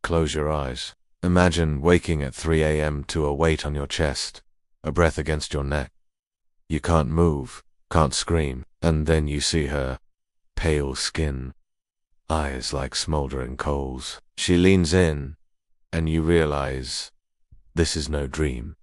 Close your eyes. Imagine waking at 3 a.m. to a weight on your chest, a breath against your neck. You can't move, can't scream, and then you see her. Pale skin, eyes like smoldering coals. She leans in, and you realize this is no dream.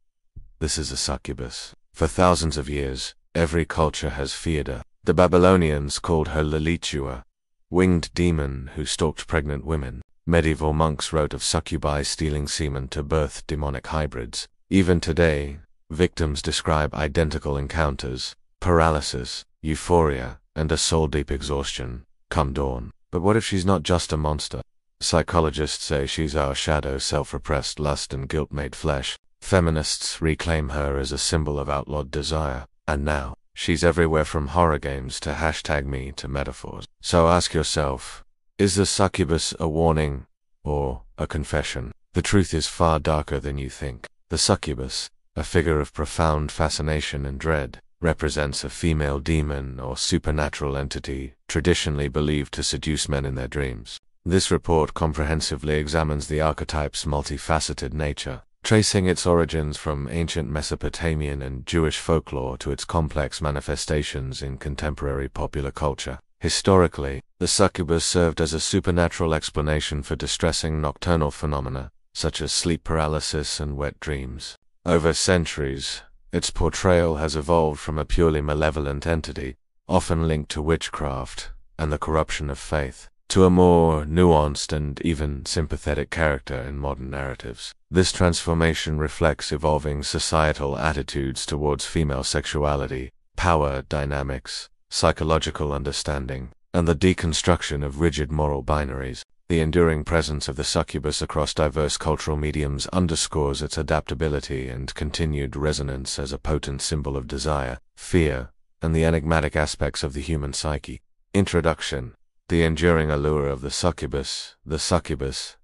This is a succubus. For thousands of years, every culture has feared her. The Babylonians called her Lilichua, winged demon who stalked pregnant women. Medieval monks wrote of succubi stealing semen to birth demonic hybrids. Even today, victims describe identical encounters: paralysis, euphoria, and a soul-deep exhaustion, come dawn. But what if she's not just a monster? Psychologists say she's our shadow, self-repressed lust and guilt made flesh. Feminists reclaim her as a symbol of outlawed desire. And now, she's everywhere, from horror games to #me to metaphors. So ask yourself, is the succubus a warning or a confession? The truth is far darker than you think. The succubus, a figure of profound fascination and dread, represents a female demon or supernatural entity traditionally believed to seduce men in their dreams. This report comprehensively examines the archetype's multifaceted nature, tracing its origins from ancient Mesopotamian and Jewish folklore to its complex manifestations in contemporary popular culture. Historically, the succubus served as a supernatural explanation for distressing nocturnal phenomena, such as sleep paralysis and wet dreams. Over centuries, its portrayal has evolved from a purely malevolent entity, often linked to witchcraft and the corruption of faith, to a more nuanced and even sympathetic character in modern narratives. This transformation reflects evolving societal attitudes towards female sexuality, power dynamics, psychological understanding, and the deconstruction of rigid moral binaries. The enduring presence of the succubus across diverse cultural mediums underscores its adaptability and continued resonance as a potent symbol of desire, fear, and the enigmatic aspects of the human psyche. Introduction. The enduring allure of the succubus. The succubus,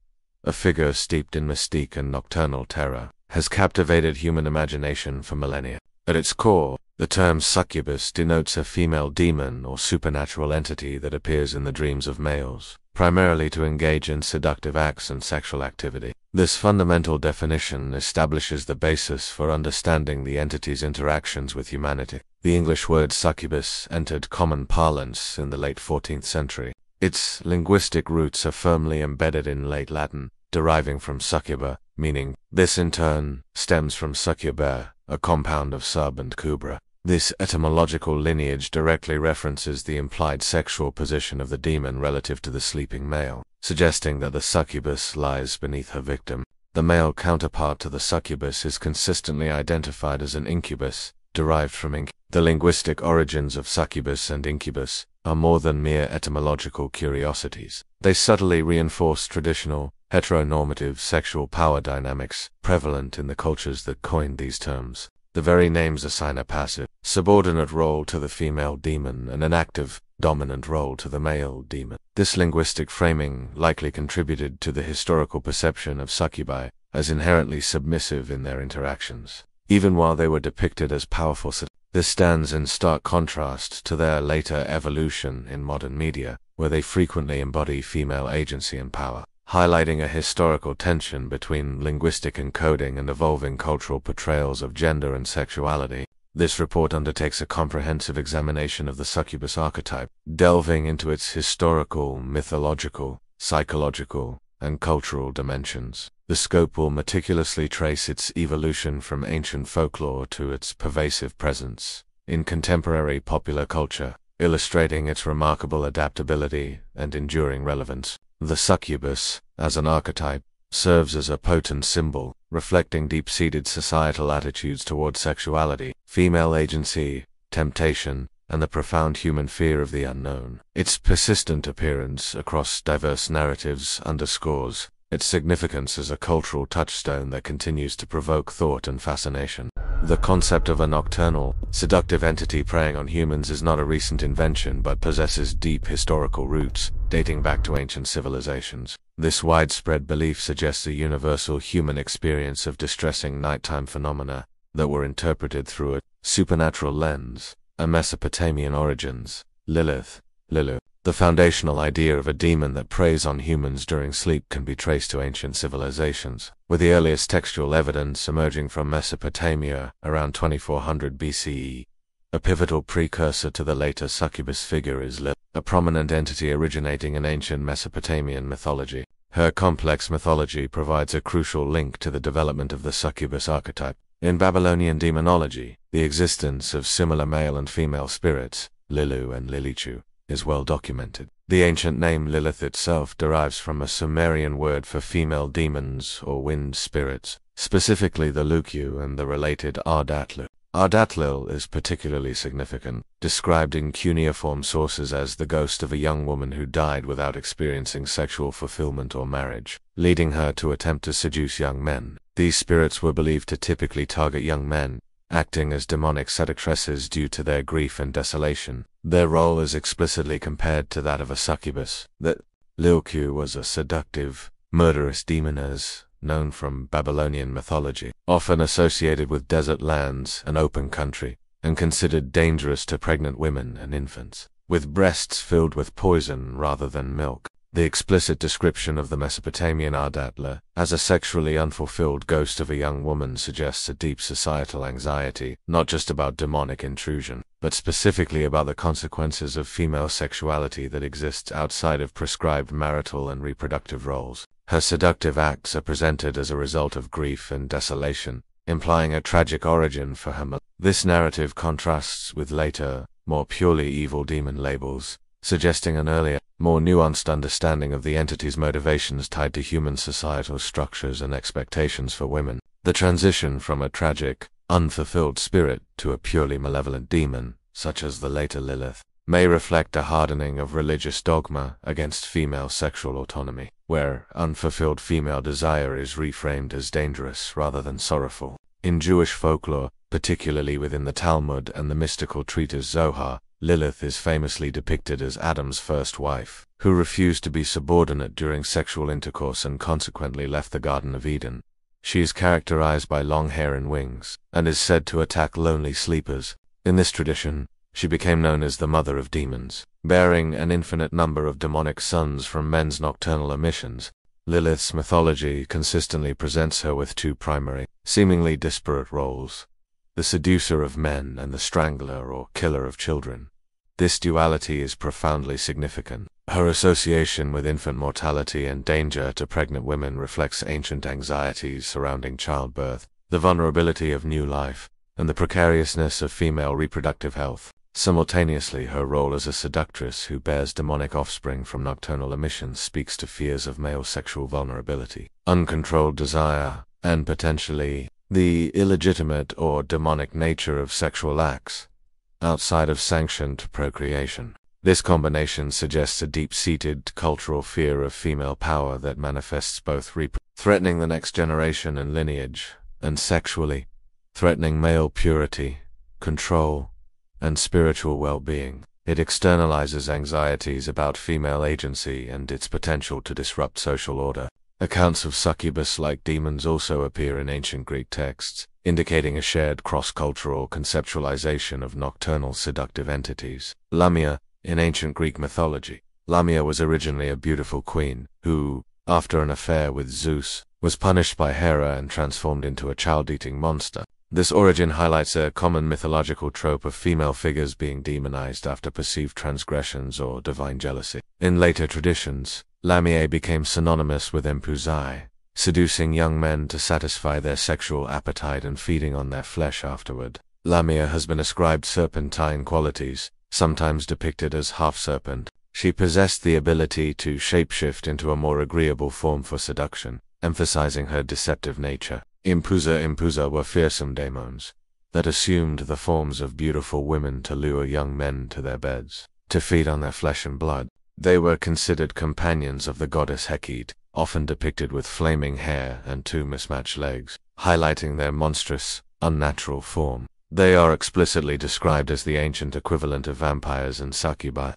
a figure steeped in mystique and nocturnal terror, has captivated human imagination for millennia. At its core, the term succubus denotes a female demon or supernatural entity that appears in the dreams of males, primarily to engage in seductive acts and sexual activity. This fundamental definition establishes the basis for understanding the entity's interactions with humanity. The English word succubus entered common parlance in the late 14th century. Its linguistic roots are firmly embedded in late Latin, deriving from succuba, meaning. This in turn stems from succubere, a compound of sub and cubra. This etymological lineage directly references the implied sexual position of the demon relative to the sleeping male, suggesting that the succubus lies beneath her victim. The male counterpart to the succubus is consistently identified as an incubus, derived from inc. The linguistic origins of succubus and incubus are more than mere etymological curiosities. They subtly reinforce traditional, heteronormative sexual power dynamics prevalent in the cultures that coined these terms. The very names assign a passive, subordinate role to the female demon and an active, dominant role to the male demon. This linguistic framing likely contributed to the historical perception of succubi as inherently submissive in their interactions, even while they were depicted as powerful. This stands in stark contrast to their later evolution in modern media, where they frequently embody female agency and power, highlighting a historical tension between linguistic encoding and evolving cultural portrayals of gender and sexuality. This report undertakes a comprehensive examination of the succubus archetype, delving into its historical, mythological, psychological, and cultural dimensions. The scope will meticulously trace its evolution from ancient folklore to its pervasive presence in contemporary popular culture, illustrating its remarkable adaptability and enduring relevance. The succubus, as an archetype, serves as a potent symbol, reflecting deep-seated societal attitudes toward sexuality, female agency, temptation, and the profound human fear of the unknown. Its persistent appearance across diverse narratives underscores its significance as a cultural touchstone that continues to provoke thought and fascination. The concept of a nocturnal, seductive entity preying on humans is not a recent invention but possesses deep historical roots, dating back to ancient civilizations. This widespread belief suggests a universal human experience of distressing nighttime phenomena that were interpreted through a supernatural lens. A Mesopotamian origins. Lilith, Lilu. The foundational idea of a demon that preys on humans during sleep can be traced to ancient civilizations, with the earliest textual evidence emerging from Mesopotamia around 2400 BCE. A pivotal precursor to the later succubus figure is Lilith, a prominent entity originating in ancient Mesopotamian mythology. Her complex mythology provides a crucial link to the development of the succubus archetype. In Babylonian demonology, the existence of similar male and female spirits, Lilu and Lilichu, is well documented. The ancient name Lilith itself derives from a Sumerian word for female demons or wind spirits, specifically the Lukyu and the related Ardatlu. Ardatlil is particularly significant, described in cuneiform sources as the ghost of a young woman who died without experiencing sexual fulfillment or marriage, leading her to attempt to seduce young men. These spirits were believed to typically target young men, acting as demonic seductresses due to their grief and desolation. Their role is explicitly compared to that of a succubus. The Lilku was a seductive, murderous demoness known from Babylonian mythology, often associated with desert lands and open country, and considered dangerous to pregnant women and infants. With breasts filled with poison rather than milk, the explicit description of the Mesopotamian Ardatla as a sexually unfulfilled ghost of a young woman suggests a deep societal anxiety, not just about demonic intrusion, but specifically about the consequences of female sexuality that exists outside of prescribed marital and reproductive roles. Her seductive acts are presented as a result of grief and desolation, implying a tragic origin for her. This narrative contrasts with later, more purely evil demon labels, suggesting an earlier, more nuanced understanding of the entity's motivations tied to human societal structures and expectations for women. The transition from a tragic, unfulfilled spirit to a purely malevolent demon, such as the later Lilith, may reflect a hardening of religious dogma against female sexual autonomy, where unfulfilled female desire is reframed as dangerous rather than sorrowful. In Jewish folklore, particularly within the Talmud and the mystical treatise Zohar, Lilith is famously depicted as Adam's first wife, who refused to be subordinate during sexual intercourse and consequently left the Garden of Eden. She is characterized by long hair and wings, and is said to attack lonely sleepers. In this tradition, she became known as the mother of demons, bearing an infinite number of demonic sons from men's nocturnal emissions. Lilith's mythology consistently presents her with two primary, seemingly disparate roles: the seducer of men and the strangler or killer of children. This duality is profoundly significant. Her association with infant mortality and danger to pregnant women reflects ancient anxieties surrounding childbirth, the vulnerability of new life, and the precariousness of female reproductive health. Simultaneously, her role as a seductress who bears demonic offspring from nocturnal emissions speaks to fears of male sexual vulnerability, uncontrolled desire, and potentially the illegitimate or demonic nature of sexual acts outside of sanctioned procreation. This combination suggests a deep-seated cultural fear of female power that manifests both threatening the next generation and lineage, and sexually threatening male purity, control, and spiritual well-being. It externalizes anxieties about female agency and its potential to disrupt social order. Accounts of succubus-like demons also appear in ancient Greek texts, indicating a shared cross-cultural conceptualization of nocturnal seductive entities. Lamia, in ancient Greek mythology, Lamia was originally a beautiful queen who, after an affair with Zeus, was punished by Hera and transformed into a child-eating monster. This origin highlights a common mythological trope of female figures being demonized after perceived transgressions or divine jealousy. In later traditions, Lamia became synonymous with empuzai, seducing young men to satisfy their sexual appetite and feeding on their flesh afterward. Lamia has been ascribed serpentine qualities, sometimes depicted as half-serpent. She possessed the ability to shapeshift into a more agreeable form for seduction, emphasizing her deceptive nature. Impuza were fearsome daemons that assumed the forms of beautiful women to lure young men to their beds, to feed on their flesh and blood. They were considered companions of the goddess Hecate, often depicted with flaming hair and two mismatched legs, highlighting their monstrous, unnatural form. They are explicitly described as the ancient equivalent of vampires and succubi,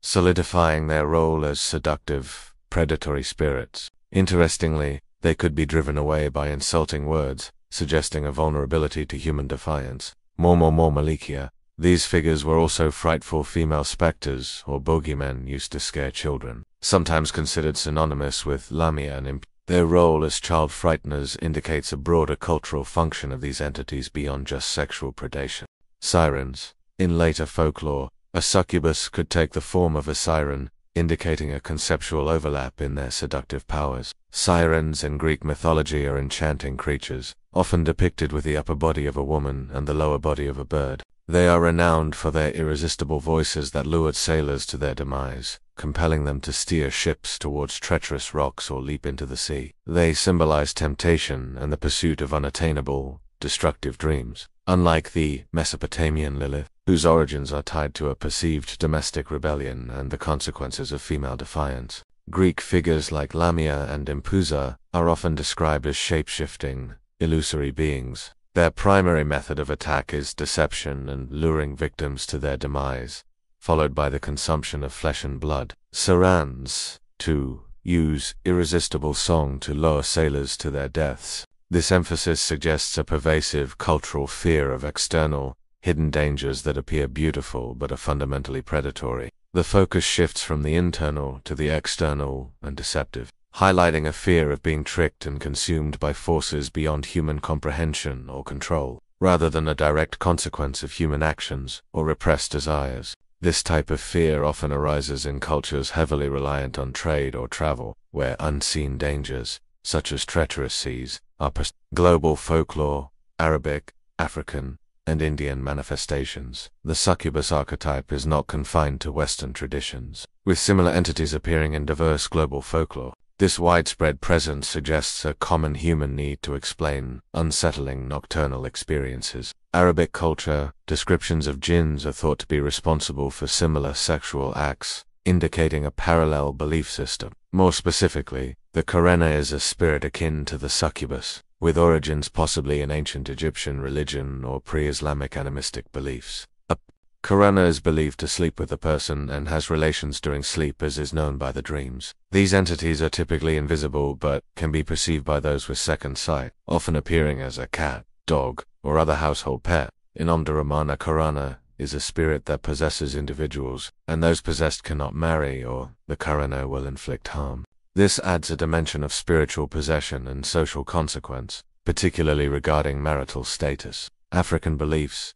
solidifying their role as seductive, predatory spirits. Interestingly, they could be driven away by insulting words, suggesting a vulnerability to human defiance. Malikia, These figures were also frightful female specters or bogeymen used to scare children, sometimes considered synonymous with Lamia and imp. Their role as child frighteners indicates a broader cultural function of these entities beyond just sexual predation. Sirens. In later folklore, a succubus could take the form of a siren, indicating a conceptual overlap in their seductive powers. Sirens in Greek mythology are enchanting creatures, often depicted with the upper body of a woman and the lower body of a bird. They are renowned for their irresistible voices that lured sailors to their demise, compelling them to steer ships towards treacherous rocks or leap into the sea. They symbolize temptation and the pursuit of unattainable, destructive dreams. Unlike the Mesopotamian Lilith, whose origins are tied to a perceived domestic rebellion and the consequences of female defiance, Greek figures like Lamia and Impuza are often described as shape-shifting, illusory beings. Their primary method of attack is deception and luring victims to their demise, followed by the consumption of flesh and blood. Sarans, too, use irresistible song to lure sailors to their deaths. This emphasis suggests a pervasive cultural fear of external, hidden dangers that appear beautiful but are fundamentally predatory. The focus shifts from the internal to the external and deceptive, highlighting a fear of being tricked and consumed by forces beyond human comprehension or control, rather than a direct consequence of human actions or repressed desires. This type of fear often arises in cultures heavily reliant on trade or travel, where unseen dangers, such as treacherous seas, are global folklore, Arabic, African, and Indian manifestations. The succubus archetype is not confined to Western traditions, with similar entities appearing in diverse global folklore. This widespread presence suggests a common human need to explain unsettling nocturnal experiences. Arabic culture, descriptions of jinns are thought to be responsible for similar sexual acts, indicating a parallel belief system. More specifically, the Karena is a spirit akin to the succubus, with origins possibly in ancient Egyptian religion or pre-Islamic animistic beliefs. A Karena is believed to sleep with a person and has relations during sleep, as is known by the dreams. These entities are typically invisible but can be perceived by those with second sight, often appearing as a cat, dog, or other household pet. In Omdurman, Karana is a spirit that possesses individuals, and those possessed cannot marry or the Karana will inflict harm. This adds a dimension of spiritual possession and social consequence, particularly regarding marital status. African beliefs.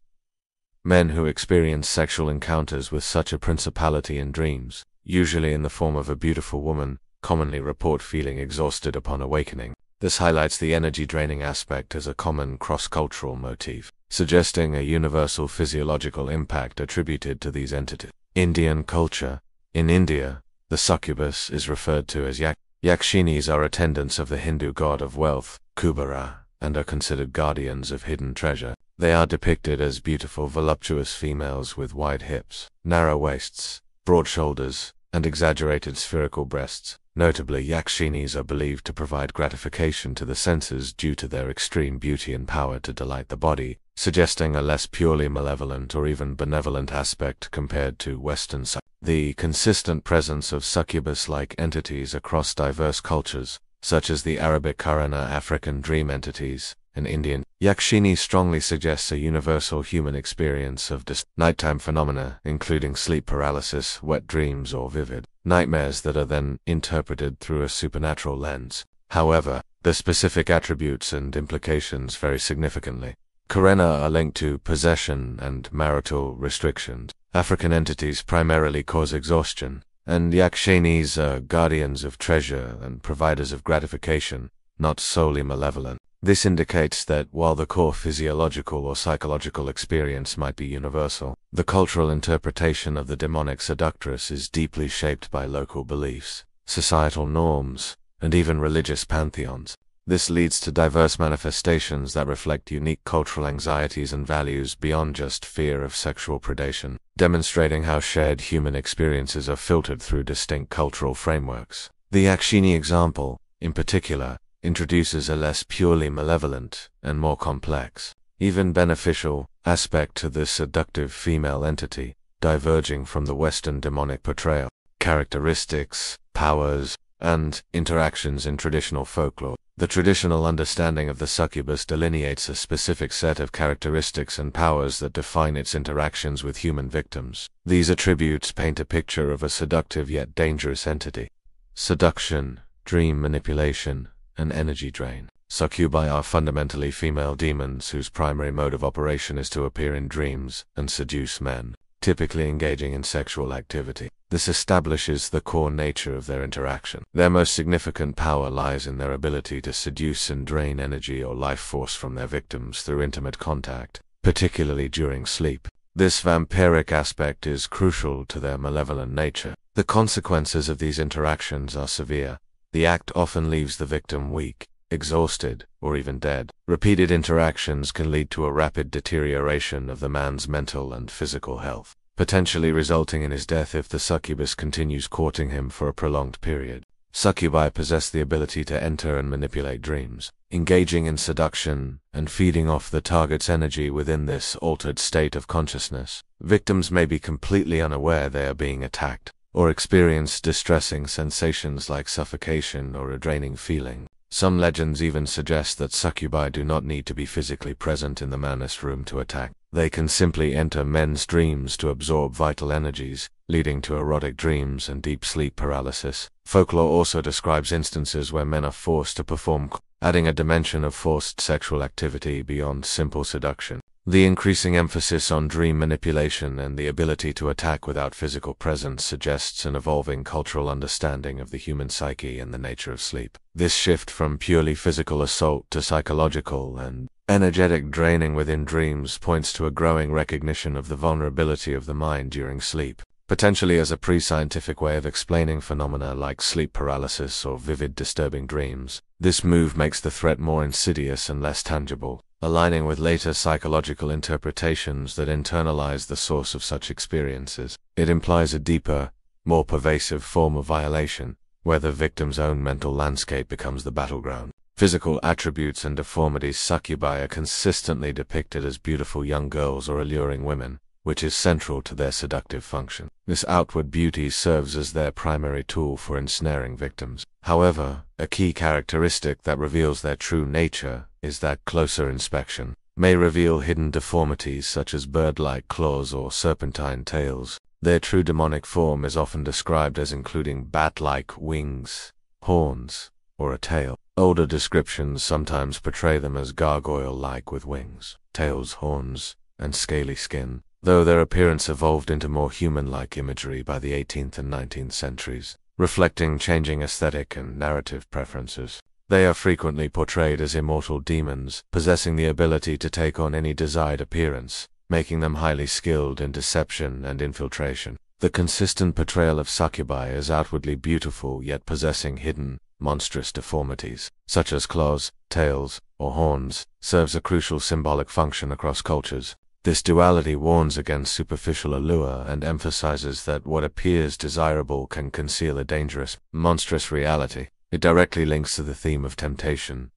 Men who experience sexual encounters with such a principality in dreams, usually in the form of a beautiful woman, commonly report feeling exhausted upon awakening. This highlights the energy-draining aspect as a common cross-cultural motif, suggesting a universal physiological impact attributed to these entities. Indian culture. In India, the succubus is referred to as Yakshinis are attendants of the Hindu god of wealth, Kubera, and are considered guardians of hidden treasure. They are depicted as beautiful voluptuous females with wide hips, narrow waists, broad shoulders, and exaggerated spherical breasts. Notably, Yakshinis are believed to provide gratification to the senses due to their extreme beauty and power to delight the body, suggesting a less purely malevolent or even benevolent aspect compared to Western succubus. The consistent presence of succubus-like entities across diverse cultures, such as the Arabic Karana, African dream entities, and Indian Yakshini, strongly suggests a universal human experience of nighttime phenomena, including sleep paralysis, wet dreams, or vivid nightmares that are then interpreted through a supernatural lens. However, the specific attributes and implications vary significantly. Karena are linked to possession and marital restrictions. African entities primarily cause exhaustion, and Yakshinis are guardians of treasure and providers of gratification, not solely malevolent. This indicates that while the core physiological or psychological experience might be universal, the cultural interpretation of the demonic seductress is deeply shaped by local beliefs, societal norms, and even religious pantheons. This leads to diverse manifestations that reflect unique cultural anxieties and values beyond just fear of sexual predation, demonstrating how shared human experiences are filtered through distinct cultural frameworks. The Yakshini example, in particular, introduces a less purely malevolent and more complex, even beneficial, aspect to this seductive female entity, diverging from the Western demonic portrayal. Characteristics, powers, and interactions in traditional folklore. The traditional understanding of the succubus delineates a specific set of characteristics and powers that define its interactions with human victims. These attributes paint a picture of a seductive yet dangerous entity. Seduction, dream manipulation, and energy drain. Succubi are fundamentally female demons whose primary mode of operation is to appear in dreams and seduce men, typically engaging in sexual activity. This establishes the core nature of their interaction. Their most significant power lies in their ability to seduce and drain energy or life force from their victims through intimate contact, particularly during sleep. This vampiric aspect is crucial to their malevolent nature. The consequences of these interactions are severe. The act often leaves the victim weak, exhausted, or even dead. Repeated interactions can lead to a rapid deterioration of the man's mental and physical health, potentially resulting in his death if the succubus continues courting him for a prolonged period. Succubi possess the ability to enter and manipulate dreams, engaging in seduction and feeding off the target's energy within this altered state of consciousness. Victims may be completely unaware they are being attacked, or experience distressing sensations like suffocation or a draining feeling. Some legends even suggest that succubi do not need to be physically present in the manus room to attack. They can simply enter men's dreams to absorb vital energies, leading to erotic dreams and deep sleep paralysis. Folklore also describes instances where men are forced to perform, adding a dimension of forced sexual activity beyond simple seduction. The increasing emphasis on dream manipulation and the ability to attack without physical presence suggests an evolving cultural understanding of the human psyche and the nature of sleep. This shift from purely physical assault to psychological and energetic draining within dreams points to a growing recognition of the vulnerability of the mind during sleep, potentially as a pre-scientific way of explaining phenomena like sleep paralysis or vivid disturbing dreams. This move makes the threat more insidious and less tangible, aligning with later psychological interpretations that internalize the source of such experiences. It implies a deeper, more pervasive form of violation, where the victim's own mental landscape becomes the battleground. Physical attributes and deformities. Succubi are consistently depicted as beautiful young girls or alluring women, which is central to their seductive function. This outward beauty serves as their primary tool for ensnaring victims. However, a key characteristic that reveals their true nature is that closer inspection may reveal hidden deformities such as bird-like claws or serpentine tails. Their true demonic form is often described as including bat-like wings, horns, or a tail. Older descriptions sometimes portray them as gargoyle-like with wings, tails, horns, and scaly skin, though their appearance evolved into more human-like imagery by the 18th and 19th centuries, reflecting changing aesthetic and narrative preferences. They are frequently portrayed as immortal demons, possessing the ability to take on any desired appearance, making them highly skilled in deception and infiltration. The consistent portrayal of succubi as outwardly beautiful yet possessing hidden, monstrous deformities, such as claws, tails, or horns, serves a crucial symbolic function across cultures. This duality warns against superficial allure and emphasizes that what appears desirable can conceal a dangerous, monstrous reality. It directly links to the theme of temptation.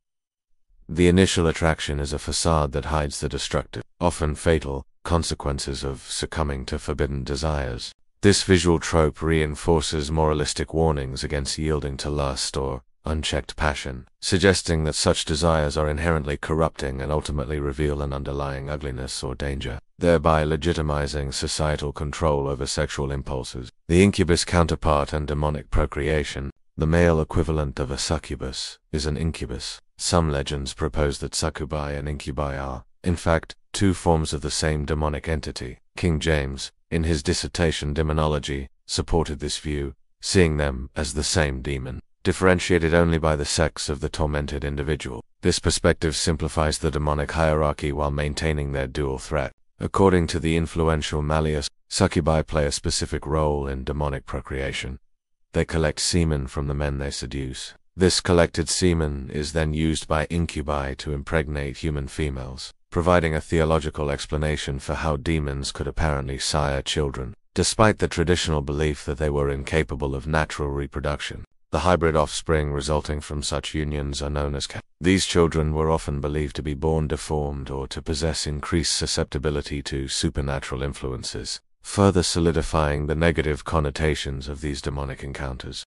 The initial attraction is a facade that hides the destructive, often fatal, consequences of succumbing to forbidden desires. This visual trope reinforces moralistic warnings against yielding to lust or unchecked passion, suggesting that such desires are inherently corrupting and ultimately reveal an underlying ugliness or danger, thereby legitimizing societal control over sexual impulses. The incubus counterpart and demonic procreation. The male equivalent of a succubus is an incubus. Some legends propose that succubi and incubi are, in fact, two forms of the same demonic entity. King James, in his dissertation Demonology, supported this view, seeing them as the same demon, differentiated only by the sex of the tormented individual. This perspective simplifies the demonic hierarchy while maintaining their dual threat. According to the influential Malleus, succubi play a specific role in demonic procreation. They collect semen from the men they seduce. This collected semen is then used by incubi to impregnate human females, providing a theological explanation for how demons could apparently sire children, despite the traditional belief that they were incapable of natural reproduction. The hybrid offspring resulting from such unions are known as captivates. These children were often believed to be born deformed or to possess increased susceptibility to supernatural influences, further solidifying the negative connotations of these demonic encounters.